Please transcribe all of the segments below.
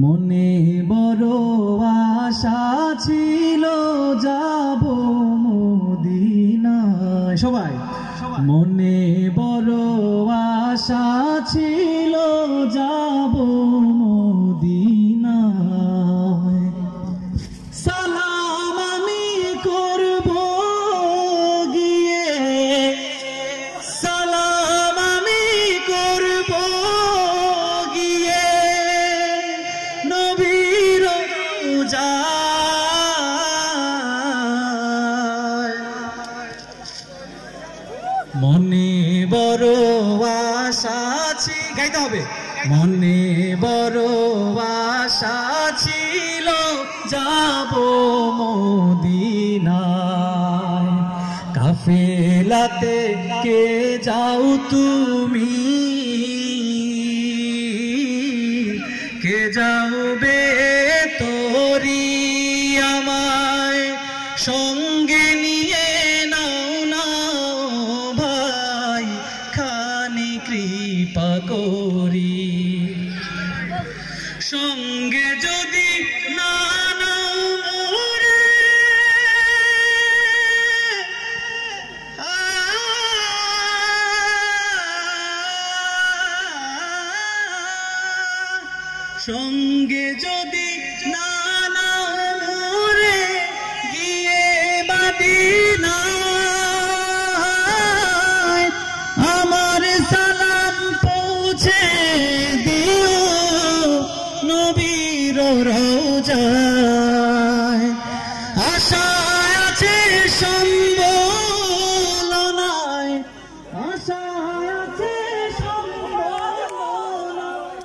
মনে বড় আশা ছিল যাব মদিনায়। সবাই মনে বড় আশা ছিল যাব মদিনায়। সালাম আমি করব গিয়ে, সালাম আমি করব গিয়ে নবীর রওজায়। মনে বড় আশা ছিল, গাইতে হবে, মনে বড় আশা ছিল যাব মদিনায়। কাফেলাতে কে যাও তুমি, কে যাবে তোরি আমায় সঙ্গে নিয়ে নাও না ভাই, খানি কৃপা করি। সঙ্গে যদি না নাও মোরে, সঙ্গে যদি না নাও মোরে গিয়ে মদিনায়, আমার সালাম পৌঁছে দিও নবীর রওজায়। আশা আছে সম্বল নাই, আশা আছে সম্বল নাই,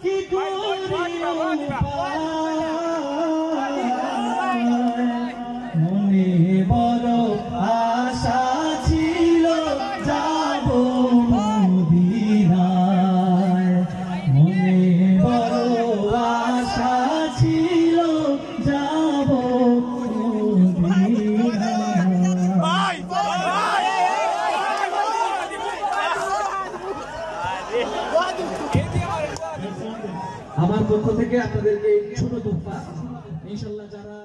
কি করিও মনে বড় আশা ছিল যাব মদিনায়। মনে বড় আশা ছিল যাব মদিনায়। আমার পক্ষ থেকে আপনাদেরকে ছোট তোহফা, ইনশাআল্লাহ যারা